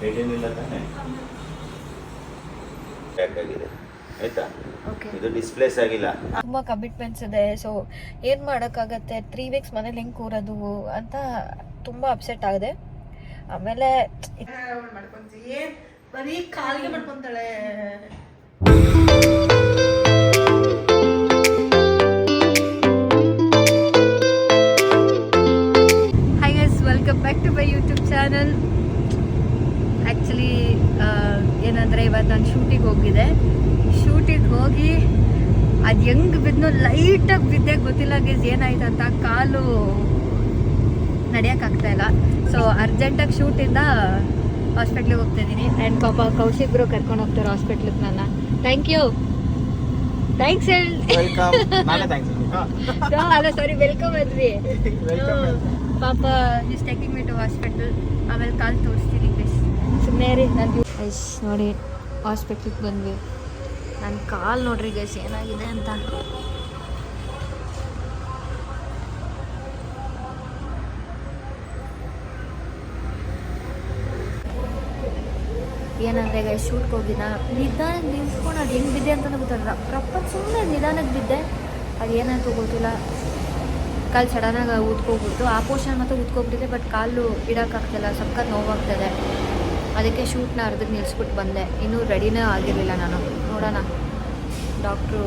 ಏನಿಲ್ಲ ತಾನೆ ಯಾಕಾಗಿದೆ ಆಯ್ತಾ. ಇದು ಡಿಸ್ಪ್ಲೇಸ್ ಆಗಿಲ್ಲ. ತುಂಬ ಕಮಿಟ್ಮೆಂಟ್ಸ್ ಇದೆ. ಸೊ ಏನು ಮಾಡೋಕ್ಕಾಗತ್ತೆ, 3 ವೀಕ್ಸ್ ಮನೇಲಿ ಹೆಂಗೆ ಕೂರೋದು ಅಂತ ತುಂಬ ಅಪ್ಸೆಟ್ ಆಗಿದೆ. ಆಮೇಲೆ ಮಾಡ್ಕೊಂತೀವಿ, ಬರೀ ಕಾಲಿಗೆ ಮಾಡ್ಕೊತಾಳೆ. Hi guys, welcome back to my YouTube channel. Actually ಏನಂದರೆ ಇವತ್ತು ನಾನು ಶೂಟಿಗೆ ಹೋಗಿದ್ದೆ. ಶೂಟಿಗೆ ಹೋಗಿ ಅದು ಹೆಂಗೆ ಬಿದ್ದನೋ ಲೈಟಾಗಿ ಬಿದ್ದೆ, ಗೊತ್ತಿಲ್ಲ ಗೈಸ್ ಏನಾಯ್ತು ಅಂತ. ಕಾಲು ನಡೆಯೋಕ್ಕಾಗ್ತಾಯಿಲ್ಲ. ಸೊ ಅರ್ಜೆಂಟಾಗಿ ಶೂಟಿಂದ ಹಾಸ್ಪಿಟ್ಲಿಗೆ ಹೋಗ್ತಾಯಿದ್ದೀನಿ. ಆ್ಯಂಡ್ ಪಾಪ ಕೌಶಿಕ್ ಬ್ರೋ ಕರ್ಕೊಂಡು ಹೋಗ್ತಾರೆ ಹಾಸ್ಪಿಟ್ಲಿಗೆ ನನ್ನ. ಥ್ಯಾಂಕ್ ಯು, ಥ್ಯಾಂಕ್ಸ್ ಹೇಳಿ. ಅಲ್ಲ ಸಾರಿ, ವೆಲ್ಕಮ್ ಅಂದ್ವಿ. ಪಾಪ is taking me to hospital. ಆಮೇಲೆ ಕಾಲು ತೋರಿಸ್ತೀನಿ ಪ್ಲೀಸ್. ಸುಮ್ಮನೆ ರೀ, ನಾನು ಐಸ್ ನೋಡಿ ಹಾಸ್ಪಿಟ್ಲಿಗೆ ಬಂದ್ವಿ. ನನ್ನ ಕಾಲು ನೋಡ್ರಿ ಗೈಸ್ ಏನಾಗಿದೆ ಅಂತ. ಏನಂದರೆ ಗೈಸ್ ಶೂಟ್ಗೆ ಹೋಗಿದ್ದ ನಿಧಾನಕ್ಕೆ ನಿಂತ್ಕೊಂಡು ಅದು ಹೆಂಗೆ ಬಿದ್ದೆ ಅಂತಲೂ ಗೊತ್ತಾಗಲ್ಲ. ಪ್ರಪಂಚ ಸುಮ್ಮನೆ ನಿಧಾನಕ್ಕೆ ಬಿದ್ದೆ. ಅದು ಏನಾಯ್ತು ಗೊತ್ತಿಲ್ಲ, ಕಾಲು ಸಡನ್ನಾಗಿ ಊದ್ಕೋಗ್ಬಿಟ್ಟು. ಆ ಪೋರ್ಷನ್ ಮಾತ್ರ ಊದ್ಕೋಗ್ಬಿಟ್ಟಿದೆ, ಬಟ್ ಕಾಲು ಇಡೋಕ್ಕಾಗ್ತಿಲ್ಲ, ಸಖತ್ ನೋವಾಗ್ತದೆ. ಅದಕ್ಕೆ ಶೂಟ್ನ ಅರ್ಧಕ್ಕೆ ನಿಲ್ಲಿಸ್ಬಿಟ್ಟು ಬಂದೆ. ಇನ್ನೂ ರೆಡಿನೇ ಆಗಿರಲಿಲ್ಲ ನಾನು. ನೋಡೋಣ, ಡಾಕ್ಟ್ರು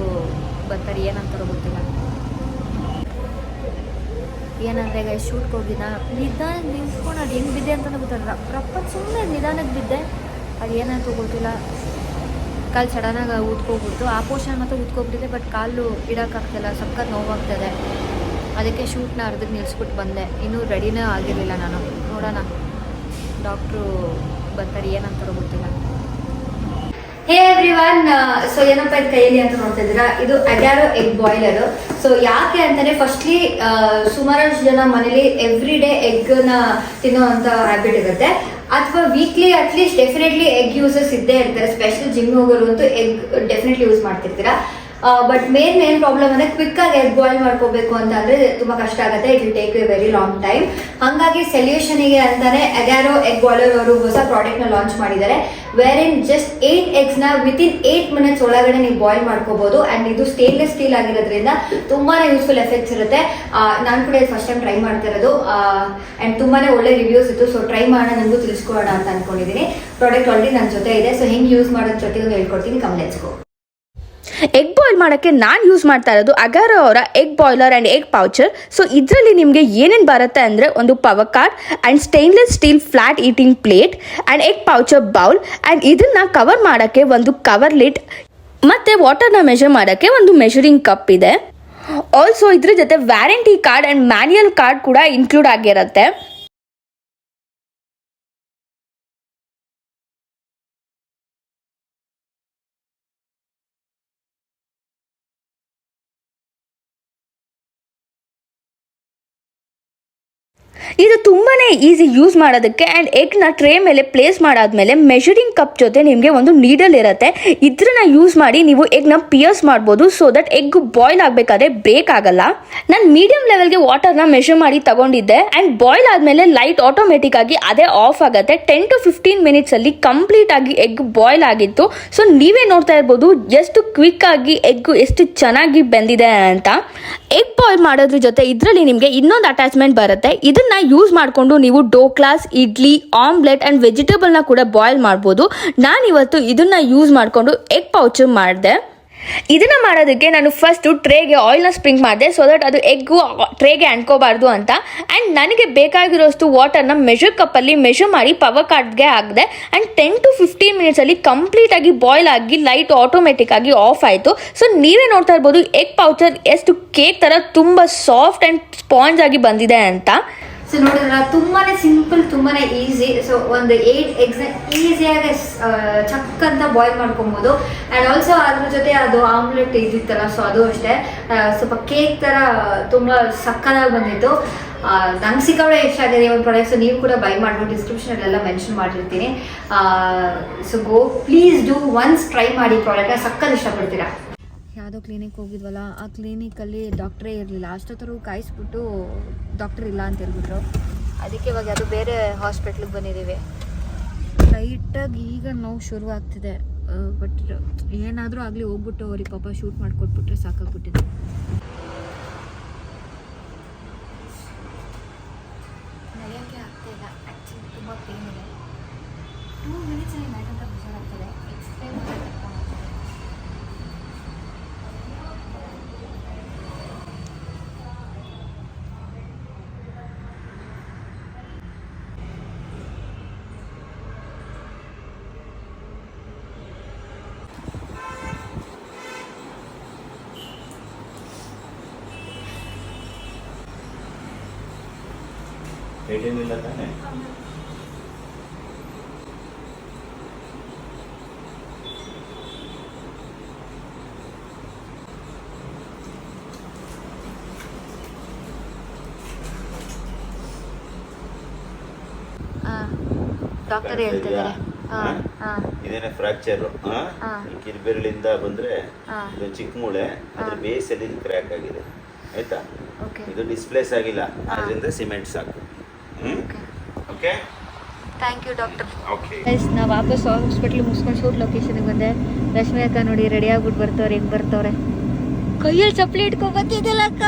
ಬರ್ತಾರೆ, ಏನಂತಾರೋ ಗೊತ್ತಿಲ್ಲ. ಏನಂದರೆ ಗೈಸ್ ಶೂಟ್ಗೆ ಹೋಗಿದ್ದ ನಿಧಾನಕ್ಕೆ ನಿಂತ್ಕೊಂಡು ಅದು ಹೆಂಗೆ ಬಿದ್ದೆ ಅಂತಲೂ ಗೊತ್ತಾಗಲ್ಲ. ಪ್ರಪಂಚ ಸುಮ್ಮನೆ ನಿಧಾನಕ್ಕೆ ಬಿದ್ದೆ. ಅದು ಏನಾಯ್ತು ಗೊತ್ತಿಲ್ಲ, ಕಾಲು ಸಡನ್ನಾಗಿ ಊದ್ಕೋಗ್ಬಿಟ್ಟು. ಆ ಪೋರ್ಷನ್ ಮಾತ್ರ ಊದ್ಕೋಗ್ಬಿಟ್ಟಿದೆ, ಬಟ್ ಕಾಲು ಇಡೋಕ್ಕಾಗ್ತಿಲ್ಲ, ಸಖತ್ ನೋವಾಗ್ತದೆ. ಅದಕ್ಕೆ ಶೂಟ್ನ ಅರ್ಧಕ್ಕೆ ನಿಲ್ಲಿಸ್ಬಿಟ್ಟು ಬಂದೆ. ಇನ್ನೂ ರೆಡಿನೇ ಆಗಿರಲಿಲ್ಲ ನಾನು. ನೋಡೋಣ, ಡಾಕ್ಟ್ರು ಬರ್ತಾರೆ, ಏನಂತಾರೋ ಗೊತ್ತಿಲ್ಲ. ಹೇ ಎವ್ರಿವನ್, ಸೊ ಏನಪ್ಪ ಇದು ಕೈಯಲ್ಲಿ ಅಂತ ನೋಡ್ತಾ ಇದ್ದೀರಾ, ಇದು ಅಗ್ಯಾರೋ ಎಗ್ ಬಾಯ್ಲರು. ಸೊ ಯಾಕೆ ಅಂತಂದರೆ, ಫಸ್ಟ್ಲಿ ಸುಮಾರಷ್ಟು ಜನ ಮನೇಲಿ ಎವ್ರಿ ಡೇ ಎಗ್ನ ತಿನ್ನೋವಂಥ ಹ್ಯಾಬಿಟ್ ಇರುತ್ತೆ, ಅಥವಾ weekly at least definitely egg uses ಇದ್ದೇ ಇರ್ತಾರೆ. ಸ್ಪೆಷಲ್ ಜಿಮ್ ಹೋಗೋರು ಅಂತೂ ಎಗ್ ಡೆಫಿನೆಟ್ಲಿ ಯೂಸ್ ಮಾಡ್ತಿರ್ತೀರಾ. ಬಟ್ ಮೇನ್ ಪ್ರಾಬ್ಲಮ್ ಅಂದರೆ ಕ್ವಿಕ್ಕಾಗಿ ಎಗ್ ಬಾಯ್ಲ್ ಮಾಡ್ಕೋಬೇಕು ಅಂತ ಅಂದರೆ ತುಂಬ ಕಷ್ಟ ಆಗುತ್ತೆ. It will take A very long time. ಹಾಗಾಗಿ ಸೊಲ್ಯೂಷನಿಗೆ ಅಂತಾನೆ ಅಗ್ಯಾರೋ ಎಗ್ ಬಾಯ್ಲರ್ ಅವರು ಹೊಸ ಪ್ರಾಡಕ್ಟ್ನ ಲಾಂಚ್ ಮಾಡಿದ್ದಾರೆ. ವೇರ್ ಇನ್ ಜಸ್ಟ್ 8 ಎಗ್ಸ್ನ ವಿತಿನ್ 8 ಮಿನಿಟ್ಸ್ ಒಳಗಡೆ ನೀವು ಬಾಯ್ಲ್ ಮಾಡ್ಕೋಬಹುದು. ಆ್ಯಂಡ್ ಇದು ಸ್ಟೇನ್ಲೆಸ್ ಸ್ಟೀಲ್ ಆಗಿರೋದ್ರಿಂದ ತುಂಬಾ ಯೂಸ್ಫುಲ್ ಎಫೆಕ್ಟ್ಸ್ ಇರುತ್ತೆ. ನಾನು ಕೂಡ ಫಸ್ಟ್ ಟೈಮ್ ಟ್ರೈ ಮಾಡ್ತಿರೋದು. ಆ್ಯಂಡ್ ತುಂಬಾ ಒಳ್ಳೆ ರಿವ್ಯೂಸ್ ಇತ್ತು. ಸೊ ಟ್ರೈ ಮಾಡೋಣ, ನಿಮಗೂ ತಿಳಿಸ್ಕೊಳ್ಳೋಣ ಅಂತ ಅಂದ್ಕೊಂಡಿದ್ದೀನಿ. ಪ್ರಾಡಕ್ಟ್ ಆಲ್ರೆಡಿ ನನ್ನ ಜೊತೆ ಇದೆ. ಸೊ ಹೆಂಗೆ ಯೂಸ್ ಮಾಡೋದ್ರ ಜೊತೆಗೆ ಹೇಳ್ಕೊಡ್ತೀನಿ. Let's go. ಎಗ್ ಬಾಯ್ಲ್ ಮಾಡೋಕ್ಕೆ ನಾನು ಯೂಸ್ ಮಾಡ್ತಾ ಇರೋದು ಅಗಾರೋ ಅವರ egg boiler and egg poacher. So ಇದರಲ್ಲಿ ನಿಮಗೆ ಏನೇನು ಬರುತ್ತೆ ಅಂದರೆ, ಒಂದು power cord and stainless steel flat eating plate and egg poacher bowl, and ಇದನ್ನು ಕವರ್ ಮಾಡೋಕ್ಕೆ ಒಂದು ಕವರ್ ಲಿಡ್ ಮತ್ತು ವಾಟರ್ನ ಮೆಷರ್ ಮಾಡೋಕ್ಕೆ ಒಂದು ಮೆಷರಿಂಗ್ ಕಪ್ ಇದೆ. ಆಲ್ಸೋ ಇದ್ರ ಜೊತೆ warranty card and manual card ಕೂಡ ಇನ್ಕ್ಲೂಡ್ ಆಗಿರುತ್ತೆ. ಇದು ತುಂಬಾ ಈಸಿ ಯೂಸ್ ಮಾಡೋದಕ್ಕೆ. ಆ್ಯಂಡ್ ಎಗ್ನ ಟ್ರೇ ಮೇಲೆ ಪ್ಲೇಸ್ ಮಾಡಾದ್ಮೇಲೆ ಮೆಷರಿಂಗ್ ಕಪ್ ಜೊತೆ ನಿಮಗೆ ಒಂದು ನೀಡಲ್ ಇರುತ್ತೆ. ಇದನ್ನ ಯೂಸ್ ಮಾಡಿ ನೀವು ಎಗ್ನ ಪಿಯರ್ಸ್ ಮಾಡ್ಬೋದು, ಸೊ ದಟ್ ಎಗ್ ಬಾಯ್ಲ್ ಆಗಬೇಕಾದ್ರೆ ಬ್ರೇಕ್ ಆಗಲ್ಲ. ನಾನು ಮೀಡಿಯಂ ಲೆವೆಲ್ಗೆ ವಾಟರ್ನ ಮೆಷರ್ ಮಾಡಿ ತಗೊಂಡಿದ್ದೆ. ಆ್ಯಂಡ್ ಬಾಯ್ಲ್ ಆದಮೇಲೆ ಲೈಟ್ ಆಟೋಮೆಟಿಕ್ ಆಗಿ ಅದೇ ಆಫ್ ಆಗುತ್ತೆ. 10 to 15 ಮಿನಿಟ್ಸಲ್ಲಿ ಕಂಪ್ಲೀಟ್ ಆಗಿ ಎಗ್ ಬಾಯ್ಲ್ ಆಗಿತ್ತು. ಸೊ ನೀವೇ ನೋಡ್ತಾ ಇರ್ಬೋದು ಎಷ್ಟು ಕ್ವಿಕ್ ಆಗಿ ಎಗ್ ಎಷ್ಟು ಚೆನ್ನಾಗಿ ಬೆಂದಿದೆ ಅಂತ. ಎಗ್ ಬಾಯ್ಲ್ ಮಾಡೋದ್ರ ಜೊತೆ ಇದರಲ್ಲಿ ನಿಮಗೆ ಇನ್ನೊಂದು ಅಟ್ಯಾಚ್ಮೆಂಟ್ ಬರುತ್ತೆ. ಇದನ್ನ ಯೂಸ್ ಮಾಡಿಕೊಂಡು ನೀವು ಡೋಕ್ಲಾಸ್, ಇಡ್ಲಿ, ಆಮ್ಲೆಟ್ ಆ್ಯಂಡ್ ವೆಜಿಟೇಬಲ್ನ ಕೂಡ ಬಾಯ್ಲ್ ಮಾಡ್ಬೋದು. ನಾನಿವತ್ತು ಇದನ್ನ ಯೂಸ್ ಮಾಡಿಕೊಂಡು ಎಗ್ ಪೌಚರ್ ಮಾಡಿದೆ. ಇದನ್ನ ಮಾಡೋದಕ್ಕೆ ನಾನು ಫಸ್ಟು ಟ್ರೇಗೆ ಆಯಿಲ್ನ ಸ್ಪ್ರಿಂಕ್ ಮಾಡಿದೆ, ಸೊ ದಟ್ ಅದು ಎಗ್ಗು ಟ್ರೇಗೆ ಅಂಟ್ಕೋಬಾರ್ದು ಅಂತ. ಆ್ಯಂಡ್ ನನಗೆ ಬೇಕಾಗಿರೋಷ್ಟು ವಾಟರ್ನ ಮೆಷರ್ ಕಪ್ಪಲ್ಲಿ ಮೆಷರ್ ಮಾಡಿ ಪವರ್ ಕಾರ್ಡ್ಗೆ ಹಾಕಿದೆ. ಆ್ಯಂಡ್ 10 to 15 ಮಿನಿಟ್ಸಲ್ಲಿ ಕಂಪ್ಲೀಟಾಗಿ ಬಾಯ್ಲ್ ಆಗಿ ಲೈಟ್ ಆಟೋಮೆಟಿಕ್ ಆಗಿ ಆಫ್ ಆಯಿತು. ಸೊ ನೀವೇ ನೋಡ್ತಾ ಇರ್ಬೋದು ಎಗ್ ಪೌಚರ್ ಎಷ್ಟು ಕೇಕ್ ಥರ ತುಂಬ ಸಾಫ್ಟ್ ಆ್ಯಂಡ್ ಸ್ಪಾಂಜ್ ಆಗಿ ಬಂದಿದೆ ಅಂತ. ಸೊ ನೋಡಿದ್ರಲ್ಲ, ತುಂಬಾ ಸಿಂಪಲ್, ತುಂಬಾ ಈಸಿ. ಸೊ ಒಂದು 8 ಎಗ್ಸ್ನ ಈಸಿಯಾಗಿ ಚಕ್ ಅಂತ ಬಾಯ್ಲ್ ಮಾಡ್ಕೊಬೋದು. ಆ್ಯಂಡ್ ಆಲ್ಸೋ ಅದ್ರ ಜೊತೆ ಅದು ಆಮ್ಲೆಟ್ ಇದ್ದಿತ್ತಲ್ಲ, ಸೊ ಅದು ಅಷ್ಟೇ ಸ್ವಲ್ಪ ಕೇಕ್ ಥರ ತುಂಬ ಸಕ್ಕತ್ತಾಗಿ ಬಂದಿತ್ತು. ನಂಗೆ ಸಿಕ್ಕಾಪಟ್ಟೆ ಇಷ್ಟ ಆಗಿದೆ ಒಂದು ಪ್ರಾಡಕ್ಟ್. ಸೊ ನೀವು ಕೂಡ ಬೈ ಮಾಡ್ಬೋದು, ಡಿಸ್ಕ್ರಿಪ್ಷನಲ್ಲೆಲ್ಲ ಮೆನ್ಷನ್ ಮಾಡಿರ್ತೀನಿ. So go, please do once try ಮಾಡಿ ಪ್ರಾಡಕ್ಟ್ನ, ಸಕ್ಕತ್ ಇಷ್ಟಪಡ್ತೀರಾ. ಯಾವುದೋ ಕ್ಲಿನಿಕ್ ಹೋಗಿದ್ವಲ್ಲ, ಆ ಕ್ಲಿನಿಕಲ್ಲಿ ಡಾಕ್ಟ್ರೇ ಇರಲಿಲ್ಲ. ಅಷ್ಟೊತ್ತರೂ ಕಾಯಿಸ್ಬಿಟ್ಟು ಡಾಕ್ಟ್ರ್ ಇಲ್ಲ ಅಂತ ಹೇಳ್ಬಿಟ್ರು. ಅದಕ್ಕೆ ಇವಾಗ ಅದು ಬೇರೆ ಹಾಸ್ಪಿಟ್ಲಿಗೆ ಬಂದಿದ್ದೀವಿ. ಲೈಟಾಗಿ ಈಗ ನೋವು ಶುರು ಆಗ್ತಿದೆ. ಬಟ್ ಏನಾದರೂ ಆಗಲಿ ಹೋಗ್ಬಿಟ್ಟು ಅವ್ರಿಗೆ ಪಾಪ ಶೂಟ್ ಮಾಡಿಕೊಟ್ಬಿಟ್ರೆ ಸಾಕಾಗ್ಬಿಟ್ಟಿದೆ. ನಡೆಯೋಕ್ಕೆ ಆಗ್ತಾಯಿಲ್ಲ, ಆ್ಯಕ್ಚುಲಿ ತುಂಬ ಪೇನ್ ಇದೆ. 2 ಮಿನಿಟ್ಸಲ್ಲಿ ನೈಟ್ ಅಂತ ಹುಷಾರಾಗ್ತದೆ. ಎಕ್ಸ್ಪ್ಲೇನ್ ಮಾಡೋಕ್ಕೆ ಕಷ್ಟ ಆಗ್ತದೆ. ಏನಿಲ್ಲ ತಾನೆ? ಡಾಕ್ಟರ್ ಹೇಳ್ತಿದ್ದಾರೆ. ಇದೇನೆ ಫ್ರಾಕ್ಚರು. ಕಿರಿಬೆರಳಿಂದ ಬಂದ್ರೆ ಇದು ಚಿಕ್ಕ ಮೂಳೆ, ಅದ್ರ ಬೇಸಲ್ಲಿ ಕ್ರ್ಯಾಕ್ ಆಗಿದೆ. ಆಯ್ತಾ? ಇದು ಡಿಸ್ಪ್ಲೇಸ್ ಆಗಿಲ್ಲ, ಅದರಿಂದ ಸಿಮೆಂಟ್ ಸಾಕು. Okay, thank you doctor. Okay, ನಾವು ವಾಪಸ್ ಹಾಸ್ಪಿಟ್ಲಿಗೆ ಮುಗಿಸ್ಕೊಂಡು ಶೂಟ್ ಲೊಕೇಶನ್ಗೆ ಬಂದೆ. ರಶ್ಮಿ ಅಕ್ಕ ನೋಡಿ ರೆಡಿ ಆಗ್ಬಿಟ್ಟು ಬರ್ತಾವ್ರೆ. ಹೆಂಗೆ ಬರ್ತಾವ್ರೆ, ಕೈಯಲ್ಲಿ ಚಪ್ಪಲಿ ಇಟ್ಕೊಂಡು ಬರ್ತಿದ್ದಿಲ್ಲ ಅಕ್ಕ.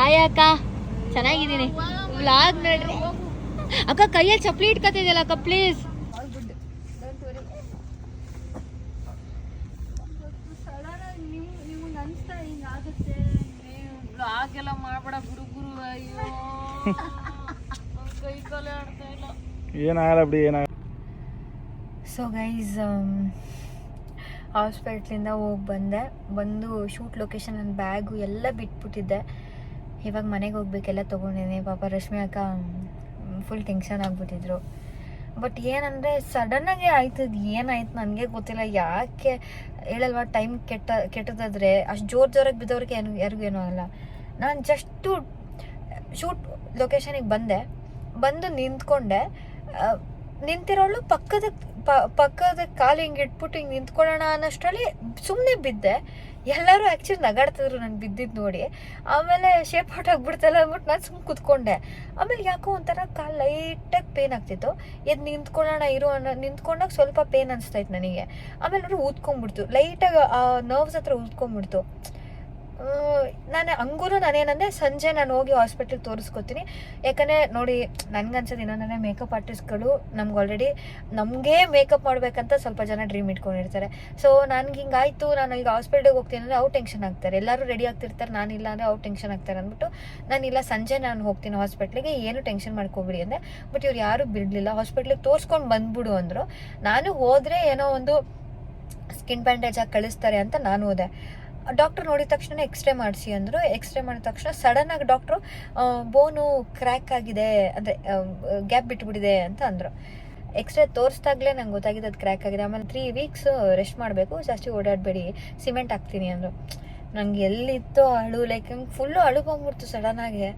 ಆಯಾ ಅಕ್ಕ, ಚೆನ್ನಾಗಿದ್ದೀನಿ. ವ್ಲಾಗ್ ನೋಡ್ರಿ ಅಕ್ಕ. ಕೈಯಲ್ಲಿ ಚಪ್ಪಲಿ ಇಟ್ಕೊತಿದ್ದಿಲ್ಲ ಅಕ್ಕ, ಪ್ಲೀಸ್. ಹಾಗೆಲ್ಲ ಮಾಡ್ಬೇಡ ಗುರು. ಅಯ್ಯೋ ಕೈ ಕಾಲೇ ಆಡ್ತಾ ಇಲ್ಲ. ಏನಾಗಲ್ಲ ಬಿಡಿ, ಏನಾಗಲ್ಲ. ಸೊ ಗೈಸ್, ಹಾಸ್ಪಿಟ್ಲಿಂದ ಹೋಗಿ ಬಂದು ಶೂಟ್ ಲೊಕೇಶನ್ ನನ್ನ ಬ್ಯಾಗು ಎಲ್ಲ ಬಿಟ್ಬಿಟ್ಟಿದ್ದೆ. ಇವಾಗ ಮನೆಗೆ ಹೋಗ್ಬೇಕೆಲ್ಲ ತೊಗೊಂಡಿದ್ದೀನಿ. ಪಾಪ ರಶ್ಮಿ ಅಕ್ಕ ಫುಲ್ ಟೆನ್ಷನ್ ಆಗಿಬಿಟ್ಟಿದ್ರು. ಬಟ್ ಏನಂದರೆ ಸಡನ್ನಾಗಿ ಆಯ್ತದ, ಏನಾಯ್ತು ನನಗೆ ಗೊತ್ತಿಲ್ಲ. ಯಾಕೆ ಹೇಳಲ್ವ, ಟೈಮ್ ಕೆಟ್ಟದಾದ್ರೆ ಅಷ್ಟು ಜೋರಾಗಿ ಬಿದ್ದವ್ರಿಗೆ ಯಾರಿಗೂ ಏನೂ ಆಗಲ್ಲ. ನಾನು ಜಸ್ಟು ಶೂಟ್ ಲೊಕೇಶನಿಗೆ ಬಂದು ನಿಂತ್ಕೊಂಡೆ. ನಿಂತಿರೋಳು ಪಕ್ಕದ ಕಾಲು ಹಿಂಗೆ ಇಟ್ಬಿಟ್ಟು ಹಿಂಗೆ ನಿಂತ್ಕೊಳ್ಳೋಣ ಅನ್ನೋಷ್ಟರಲ್ಲಿ ಸುಮ್ಮನೆ ಬಿದ್ದೆ. ಎಲ್ಲರೂ ಆ್ಯಕ್ಚುಲಿ ನಗಾಡ್ತಿದ್ರು ನಾನು ಬಿದ್ದಿದ್ದು ನೋಡಿ. ಆಮೇಲೆ ಶೇಪ್ ಔಟ್ ಆಗಿಬಿಡ್ತಲ್ಲ ಅಂದ್ಬಿಟ್ಟು ನಾನು ಸುಮ್ಮನೆ ಕೂತ್ಕೊಂಡೆ. ಆಮೇಲೆ ಯಾಕೋ ಒಂಥರ ಕಾಲು ಲೈಟಾಗಿ ಪೇನ್ ಆಗ್ತಿತ್ತು. ಎದ್ದು ನಿಂತ್ಕೊಂಡಾಗ ಸ್ವಲ್ಪ ಪೇನ್ ಅನಿಸ್ತಾಯಿತ್ತು ನನಗೆ. ಆಮೇಲೆ ನೋಡಿ ಊದ್ಕೊಂಡ್ಬಿಡ್ತು, ಲೈಟಾಗಿ ಆ ನರ್ವ್ಸ್ ಹತ್ರ ಊದ್ಕೊಂಡ್ಬಿಡ್ತು. ನಾನೇನಂದರೆ ಸಂಜೆ ನಾನು ಹೋಗಿ ಹಾಸ್ಪಿಟ್ಲಿಗೆ ತೋರಿಸ್ಕೊತೀನಿ. ಯಾಕಂದರೆ ನೋಡಿ, ನನಗನ್ಸೋದು ಇನ್ನೊಂದೇ ಮೇಕಪ್ ಆರ್ಟಿಸ್ಟ್ಗಳು ನಮಗೆ ಮೇಕಪ್ ಮಾಡಬೇಕಂತ ಸ್ವಲ್ಪ ಜನ ಡ್ರೀಮ್ ಇಟ್ಕೊಂಡಿರ್ತಾರೆ. ಸೊ ನನಗೆ ಹಿಂಗಾಯ್ತು, ನಾನು ಈಗ ಹಾಸ್ಪಿಟ್ಲಿಗೆ ಹೋಗ್ತೀನಿ ಅಂದರೆ ಅವ್ರು ಟೆನ್ಷನ್ ಆಗ್ತಾರೆ. ಎಲ್ಲರೂ ರೆಡಿ ಆಗ್ತಿರ್ತಾರೆ, ನಾನಿಲ್ಲ ಅಂದರೆ ಅವ್ರು ಟೆನ್ಷನ್ ಆಗ್ತಾರೆ ಅಂದ್ಬಿಟ್ಟು ನಾನಿಲ್ಲ, ಸಂಜೆ ನಾನು ಹೋಗ್ತೀನಿ ಹಾಸ್ಪಿಟ್ಲಿಗೆ, ಏನು ಟೆನ್ಷನ್ ಮಾಡ್ಕೊಬಿಡಿ ಅಂದೆ. ಬಟ್ ಇವ್ರು ಯಾರೂ ಬಿಡಲಿಲ್ಲ. ಹಾಸ್ಪಿಟ್ಲಿಗೆ ತೋರಿಸ್ಕೊಂಡು ಬಂದ್ಬಿಡು ಅಂದರು. ನಾನು ಹೋದರೆ ಏನೋ ಒಂದು ಸ್ಕಿನ್ ಬ್ಯಾಂಡೇಜ್ ಆಗಿ ಕಳಿಸ್ತಾರೆ ಅಂತ ನಾನು ಹೋದೆ. ಡಾಕ್ಟ್ರು ನೋಡಿದ ತಕ್ಷಣ ಎಕ್ಸ್ರೇ ಮಾಡಿಸಿ ಅಂದರು. ಎಕ್ಸ್ರೇ ಮಾಡಿದ ತಕ್ಷಣ ಸಡನ್ನಾಗಿ ಡಾಕ್ಟ್ರು ಬೋನು ಕ್ರ್ಯಾಕ್ ಆಗಿದೆ, ಅಂದರೆ ಗ್ಯಾಪ್ ಬಿಟ್ಬಿಟ್ಟಿದೆ ಅಂತ ಅಂದರು. ಎಕ್ಸ್ರೇ ತೋರಿಸ್ದಾಗಲೇ ನಂಗೆ ಗೊತ್ತಾಗಿದೆ ಅದು ಕ್ರ್ಯಾಕ್ ಆಗಿದೆ. ಆಮೇಲೆ 3 ವೀಕ್ಸ್ ರೆಸ್ಟ್ ಮಾಡಬೇಕು, ಜಾಸ್ತಿ ಓಡಾಡಬೇಡಿ, ಸಿಮೆಂಟ್ ಹಾಕ್ತೀನಿ ಅಂದರು. ನಂಗೆ ಎಲ್ಲಿತ್ತೋ ಅಳು, ಲೈಕ್ ಹಂಗೆ ಫುಲ್ಲು ಅಳು ಬಂದ್ಬಿಡ್ತು ಸಡನ್ನಾಗಿ.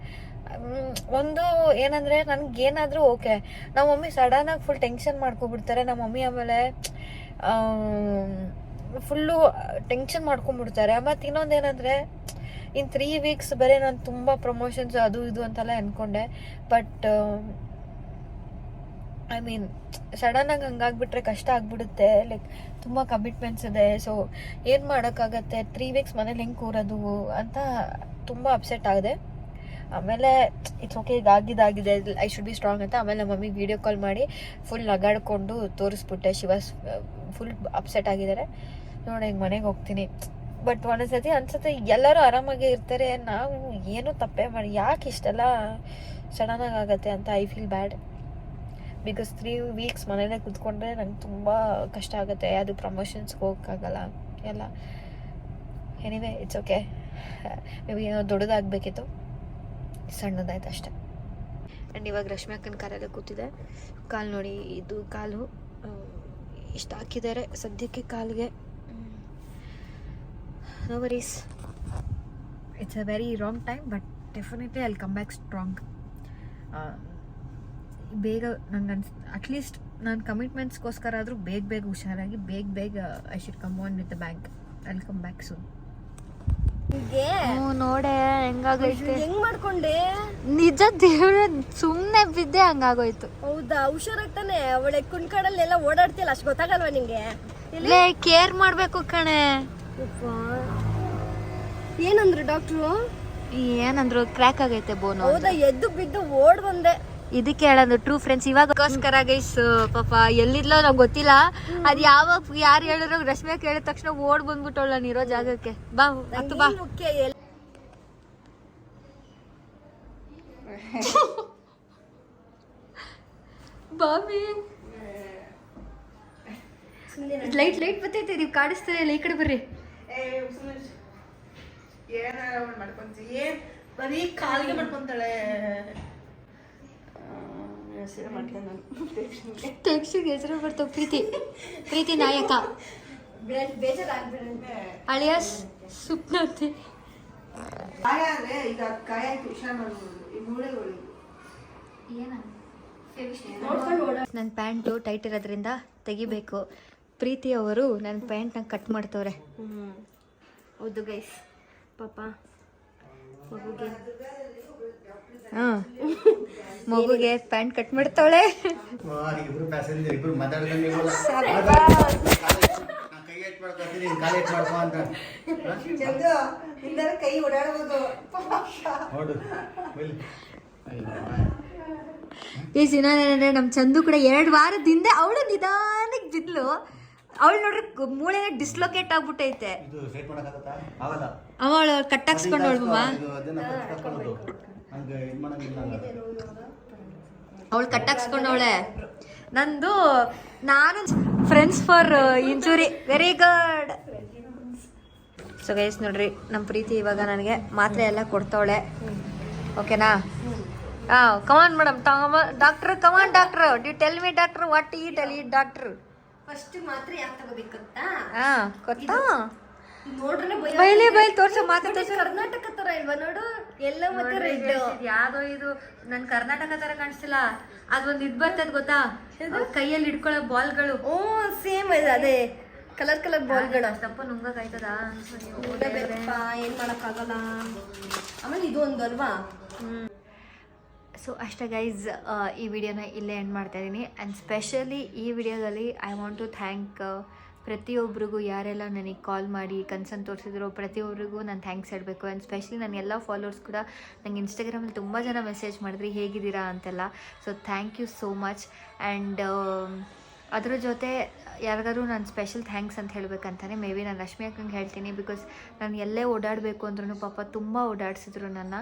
ಒಂದು ಏನಂದರೆ ನನಗೇನಾದರೂ ಓಕೆ, ನಮ್ಮ ಮಮ್ಮಿ ಸಡನ್ನಾಗಿ ಫುಲ್ ಟೆನ್ಷನ್ ಮಾಡ್ಕೊಬಿಡ್ತಾರೆ. ನಮ್ಮ ಮಮ್ಮಿ ಆಮೇಲೆ ಫುಲ್ಲು ಟೆನ್ಷನ್ ಮಾಡ್ಕೊಂಡ್ಬಿಡ್ತಾರೆ. ಮತ್ತು ಇನ್ನೊಂದು ಏನಂದರೆ, ಇನ್ನು 3 ವೀಕ್ಸ್ ಬರೀ ನಾನು ತುಂಬ ಪ್ರಮೋಷನ್ಸ್ ಅದು ಇದು ಅಂತೆಲ್ಲ ಅಂದ್ಕೊಂಡೆ. ಬಟ್ ಐ ಮೀನ್ ಸಡನ್ನಾಗಿ ಹಂಗಾಗ್ಬಿಟ್ರೆ ಕಷ್ಟ ಆಗ್ಬಿಡುತ್ತೆ. ಲೈಕ್ ತುಂಬ ಕಮಿಟ್ಮೆಂಟ್ಸ್ ಇದೆ. ಸೊ ಏನು ಮಾಡೋಕ್ಕಾಗತ್ತೆ, 3 ವೀಕ್ಸ್ ಮನೇಲಿ ಹೆಂಗೆ ಕೂರೋದು ಅಂತ ತುಂಬ ಅಪ್ಸೆಟ್ ಆಗಿದೆ. ಆಮೇಲೆ ಇಟ್ಸ್ ಓಕೆ, ಈಗ ಆಗಿದ್ದಾಗಿದೆ, ಐ ಶುಡ್ ಬಿ ಸ್ಟ್ರಾಂಗ್ ಅಂತ. ಆಮೇಲೆ ನಮ್ಮ ಮಮ್ಮಿಗೆ ವೀಡಿಯೋ ಕಾಲ್ ಮಾಡಿ ಫುಲ್ ನಗಾಡ್ಕೊಂಡು ತೋರಿಸ್ಬಿಟ್ಟೆ. ಶಿವಾಸ್ ಫುಲ್ ಅಪ್ಸೆಟ್ ಆಗಿದ್ದಾರೆ. ನೋಡಿ, ಈಗ ಮನೆಗೆ ಹೋಗ್ತೀನಿ. ಬಟ್ ಒಂದೊಂದ್ಸತಿ ಅನ್ಸುತ್ತೆ ಎಲ್ಲರೂ ಆರಾಮಾಗೇ ಇರ್ತಾರೆ, ನಾವು ಏನೂ ತಪ್ಪೇ ಮಾಡಿ ಯಾಕೆ ಇಷ್ಟೆಲ್ಲ ಸಡನ್ನಾಗಿ ಆಗುತ್ತೆ ಅಂತ. I feel bad because 3 weeks ಮನೇಲೇ ಕೂತ್ಕೊಂಡ್ರೆ ನಂಗೆ ತುಂಬ ಕಷ್ಟ ಆಗುತ್ತೆ. ಅದು ಪ್ರಮೋಷನ್ಸ್ಗೆ ಹೋಗೋಕ್ಕಾಗಲ್ಲ ಎಲ್ಲ. Anyway, it's okay. May be ಏನೋ ದೊಡ್ಡದಾಗಬೇಕಿತ್ತು, ಸಣ್ಣದಾಯ್ತು ಅಷ್ಟೆ. ಆ್ಯಂಡ್ ಇವಾಗ ರಶ್ಮಿ ಅಕ್ಕನ ಕಾರಲ್ಲೇ ಕೂತಿದೆ. ಕಾಲು ನೋಡಿ, ಇದು ಕಾಲು ಇಷ್ಟು ಹಾಕಿದ್ದಾರೆ ಸದ್ಯಕ್ಕೆ ಕಾಲಿಗೆ. No worries, it's a very wrong time, but definitely I come back strong. ಬೇಗ ನಂಗೆ ಅಟ್ಲೀಸ್ಟ್ ನಾನು ಕಮಿಟ್ಮೆಂಟ್ಸ್ಗೋಸ್ಕರ ಆದರೂ ಬೇಗ ಹುಷಾರಾಗಿ ಬೇಗ I should come on with the bank. I will come back soon. ನೋಡೆ ಹೆಂಗಾಗೈತೆ. ಹೆಂಗ್ ಮಾಡ್ಕೊಂಡೆ? ನಿಜ ದೇವ್ರ ಸುಮ್ನೆ ಬಿದ್ದೆ ಹಂಗಾಗೋಯ್ತು. ಹೌದಾ? ಹುಷಾರಾಗ್ತಾನೆ. ಅವಳೆ ಕುಣ್ಕಾಡಲ್ಲೆಲ್ಲ ಓಡಾಡ್ತಿಲ್ಲ, ಅಷ್ಟು ಗೊತ್ತಾಗಲ್ವಾ ನಿಂಗೆ? ಲೇ ಕೇರ್ ಮಾಡ್ಬೇಕು ಕಣೆ. ಏನಂದ್ರು ಡಾಕ್ಟ್ರು? ಏನಂದ್ರು ಕ್ರ್ಯಾಕ್ ಆಗೈತೆ ಬೋನು. ಹೌದಾ? ಎದ್ದು ಬಿದ್ದು ಓಡ್ ಬಂದೆ. ಇದಕ್ಕೆ ಹೇಳೋದು ಟ್ರೂ ಫ್ರೆಂಡ್ಸ್. ಇವಾಗಕ್ಕೋಸ್ಕರ ಗೈಸ್ ಪಾಪ ಎಲ್ಲಿದ್ಲೋ ನಂಗೆ ಗೊತ್ತಿಲ್ಲ. ಅದ್ ಯಾವಾಗ ಯಾರು ಹೇಳಿದ್ರು ರಶ್ಮಿ ಕೇಳಿದ ತಕ್ಷಣ ಓಡ್ ಬಂದ್ಬಿಟ್ಟವಳ ನಾನು ಇರೋ ಜಾಗಕ್ಕೆ. ಬಾ ಹತ್ತು ಬಾ. ಮುಖ್ಯ ಬಾಬಿ ಲೈಟ್ ಲೈಟ್ ಬರ್ತೈತೆ, ನೀವು ಕಾಡಿಸ್ತಾರೆ ಇಲ್ಲ. ಈ ಕಡೆ ಬರ್ರಿ. ಬರೀ ಕಾಲಿಗೆ ಮಾಡ್ಕೊಂತಾಳೆ. ಟೆಕ್ಸ್ಟಿಗೆ ಹೆಸರು ಬರ್ತಾವ. ಪ್ರೀತಿ ನಾಯಕ ಅಳಿಯಾಸ್ ಸುಪ್ನಾಥಿ. ನನ್ನ ಪ್ಯಾಂಟು ಟೈಟ್ ಇರೋದ್ರಿಂದ ತೆಗಿಬೇಕು. ಪ್ರೀತಿ ಅವರು ನನ್ನ ಪ್ಯಾಂಟ್ನ ಕಟ್ ಮಾಡ್ತವ್ರೆ. ಹೌದು ಗೈಸ್, ಪಾಪ ಮಗುಗೆ ಮಗುಗೆ ಪ್ಯಾಂಟ್ ಕಟ್ ಮಾಡ್ತಾವಳೆ. ಕೈ ಓಡಾಡಬಹುದು. ಈ ಇನ್ನೊಂದೇನಂದ್ರೆ ನಮ್ಮ ಚಂದು ಕೂಡ 2 ವಾರದಿಂದ ಅವಳು ನಿಧಾನಕ್ಕೆ ಬಿದ್ಲು. ಅವಳು ನೋಡ್ರಿ ಮೂಳೆನ ಡಿಸ್ಲೊಕೇಟ್ ಆಗ್ಬಿಟ್ಟೈತೆ. ಅವಳು ಕಟ್ಟಾಕ್ಸ್ಕೊಂಡವಳು ಅವಳು ಕಟ್ಟಾಕ್ಸ್ಕೊಂಡವಳೆ. ನಂದು ನಾನು friends for injury. Very good. So guys ನೋಡ್ರಿ, ನಮ್ಮ ಪ್ರೀತಿ ಇವಾಗ ನನಗೆ ಮಾತ್ರೆ ಎಲ್ಲ ಕೊಡ್ತಾವಳೆ. ಓಕೆನಾ? Come on madam, doctor come on doctor. Do tell me doctor what you tell you doctor. First ಮಾತ್ರ ಯಾಕೆ ತಗೋಬೇಕಂತ ಗೊತ್ತಾ? ನೋಡ್ರೆ ಬೈಲಿ ತೋರ್ಸು, ಮಾತ್ರ ತೋರ್ಸು. ಕರ್ನಾಟಕ ತರ ಇಲ್ವಾ ನೋಡು, ಎಲ್ಲ ಮತ್ತೆ ರೆಡ್. ಯಾವ್ದೋ ಇದು ನನ್ ಕರ್ನಾಟಕ ತರ ಕಾಣಿಸ್ತಿಲ್ಲ. ಅದೊಂದು ಇದ್ ಬರ್ತದ ಗೊತ್ತಾ, ಕೈಯಲ್ಲಿ ಇಟ್ಕೊಳ್ಳೋ ಬಾಲ್ಗಳು. ಓ ಸೇಮ್ ಇದೆ, ಅದೇ ಕಲರ್ ಬಾಲ್ಗಳು. ಅಷ್ಟಪ್ಪ ನುಂಗಾಯ್ತದ? ಏನ್ ಮಾಡಕ್ ಆಗಲ್ಲ. ಆಮೇಲೆ ಇದು ಒಂದು ಅಲ್ವಾ. ಸೊ ಅಷ್ಟೇ ಗೈಸ್, ಈ ವಿಡಿಯೋನ ಇಲ್ಲೇ ಎಂಡ್ ಮಾಡ್ತಾ ಇದ್ದೀನಿ. ಆ್ಯಂಡ್ ಸ್ಪೆಷಲಿ ಈ ವಿಡಿಯೋದಲ್ಲಿ ಐ ವಾಂಟ್ ಟು ಥ್ಯಾಂಕ್ ಪ್ರತಿಯೊಬ್ಬರಿಗೂ ಯಾರೆಲ್ಲ ನನಗೆ ಕಾಲ್ ಮಾಡಿ ಕನ್ಸರ್ನ್ ತೋರಿಸಿದ್ರು ಪ್ರತಿಯೊಬ್ಬರಿಗೂ ನಾನು ಥ್ಯಾಂಕ್ಸ್ ಹೇಳಬೇಕು. ಆ್ಯಂಡ್ ಸ್ಪೆಷಲಿ ನನ್ನ ಎಲ್ಲ ಫಾಲೋವರ್ಸ್ ಕೂಡ ನನಗೆ ಇನ್ಸ್ಟಾಗ್ರಾಮಲ್ಲಿ ತುಂಬ ಜನ ಮೆಸೇಜ್ ಮಾಡಿದ್ರಿ ಹೇಗಿದ್ದೀರಾ ಅಂತೆಲ್ಲ. So thank you so much. And ಅದ್ರ ಜೊತೆ ಯಾರಿಗಾರು ನಾನು ಸ್ಪೆಷಲ್ ಥ್ಯಾಂಕ್ಸ್ ಅಂತ ಹೇಳಬೇಕಂತಾನೆ ಮೇ ಬಿ ನಾನು ರಶ್ಮಿ ಅಕ್ಕಂಗೆ ಹೇಳ್ತೀನಿ. ಬಿಕಾಸ್ ನಾನು ಎಲ್ಲೇ ಓಡಾಡಬೇಕು ಅಂದ್ರೂ ಪಾಪ ತುಂಬ ಓಡಾಡಿಸಿದ್ರು ನನ್ನ,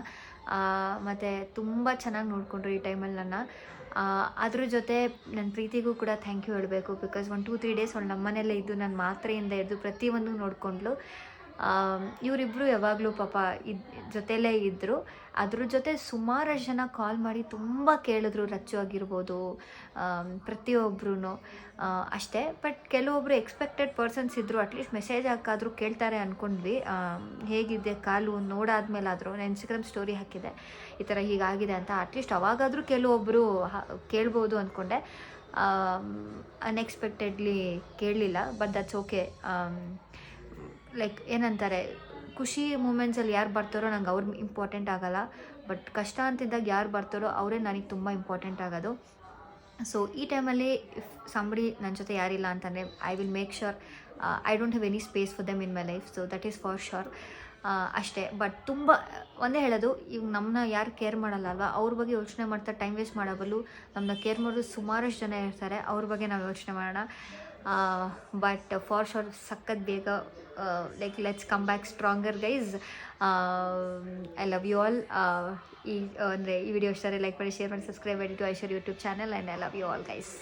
ಮತ್ತು ತುಂಬ ಚೆನ್ನಾಗಿ ನೋಡಿಕೊಂಡ್ರು ಈ ಟೈಮಲ್ಲಿ ನನ್ನ. ಅದ್ರ ಜೊತೆ ನನ್ನ ಪ್ರೀತಿಗೂ ಕೂಡ ಥ್ಯಾಂಕ್ ಯು ಹೇಳಬೇಕು. ಬಿಕಾಸ್ 1-2-3 ಡೇಸ್ ಅವಳು ನಮ್ಮನೆಯಲ್ಲೇ ಇದ್ದು ನನ್ನ ಮಾತ್ರೆಯಿಂದ ಹಿಡಿದು ಪ್ರತಿಯೊಂದು ನೋಡಿಕೊಂಡ್ಲು. ಇವರಿಬ್ಬರು ಯಾವಾಗಲೂ ಪಾಪ ಜೊತೆಯಲ್ಲೇ ಇದ್ದರು. ಅದ್ರ ಜೊತೆ ಸುಮಾರಷ್ಟು ಜನ ಕಾಲ್ ಮಾಡಿ ತುಂಬ ಕೇಳಿದ್ರು, ರಚ್ಚು ಆಗಿರ್ಬೋದು, ಪ್ರತಿಯೊಬ್ಬರೂ ಅಷ್ಟೇ. ಬಟ್ ಕೆಲವೊಬ್ಬರು ಎಕ್ಸ್ಪೆಕ್ಟೆಡ್ ಪರ್ಸನ್ಸ್ ಇದ್ದರು, ಅಟ್ಲೀಸ್ಟ್ ಮೆಸೇಜ್ ಹಾಕಾದರೂ ಕೇಳ್ತಾರೆ ಅಂದ್ಕೊಂಡ್ವಿ. ಹೇಗಿದೆ ಕಾಲು ನೋಡಾದ್ಮೇಲಾದರೂ ನಾನು ಇನ್ಸ್ಟಾಗ್ರಾಮ್ ಸ್ಟೋರಿ ಹಾಕಿದೆ ಈ ಥರ ಹೀಗಾಗಿದೆ ಅಂತ. ಅಟ್ಲೀಸ್ಟ್ ಅವಾಗಾದರೂ ಕೆಲವೊಬ್ಬರು ಕೇಳ್ಬೋದು ಅಂದ್ಕೊಂಡೆ. ಅನ್ಎಕ್ಸ್ಪೆಕ್ಟೆಡ್ಲಿ ಕೇಳಲಿಲ್ಲ. But that's okay. ಲೈಕ್ ಏನಂತಾರೆ, ಖುಷಿ ಮೂಮೆಂಟ್ಸಲ್ಲಿ ಯಾರು ಬರ್ತಾರೋ ನಂಗೆ ಅವ್ರು ಇಂಪಾರ್ಟೆಂಟ್ ಆಗೋಲ್ಲ. ಬಟ್ ಕಷ್ಟ ಅಂತಿದ್ದಾಗ ಯಾರು ಬರ್ತಾರೋ ಅವರೇ ನನಗೆ ತುಂಬ ಇಂಪಾರ್ಟೆಂಟ್ ಆಗೋದು. ಸೊ ಈ ಟೈಮಲ್ಲಿ ಇಫ್ ಸಂಬಡಿ ನನ್ನ ಜೊತೆ ಯಾರಿಲ್ಲ ಅಂತಂದರೆ I will make sure I don't have any space for them in my life. So that is for sure. ಅಷ್ಟೇ. ಬಟ್ ತುಂಬ ಒಂದೇ ಹೇಳೋದು, ಈಗ ನಮ್ಮನ್ನ ಯಾರು ಕೇರ್ ಮಾಡಲ್ಲ ಅಲ್ವಾ, ಅವ್ರ ಬಗ್ಗೆ ಯೋಚನೆ ಮಾಡ್ತಾ ಟೈಮ್ ವೇಸ್ಟ್ ಮಾಡೋ ಬದಲು ನಮ್ಮನ್ನ ಕೇರ್ ಮಾಡೋದು ಸುಮಾರಷ್ಟು ಜನ ಇರ್ತಾರೆ, ಅವ್ರ ಬಗ್ಗೆ ನಾವು ಯೋಚನೆ ಮಾಡೋಣ. ಬಟ್ ಫಾರ್ ಶೋರ್ ಸಖತ್ ಬೇಗ like let's come back stronger guys. I love you all. ಈ ಅಂದರೆ ಈ ವಿಡಿಯೋ ಇಷ್ಟ ಲೈಕ್ ಮಾಡಿ, ಶೇರ್ ಮಾಡಿ, ಸಬ್ಸ್ಕ್ರೈಬ್ ಮಾಡಿ to Aishwarya YouTube channel. And I love you all guys.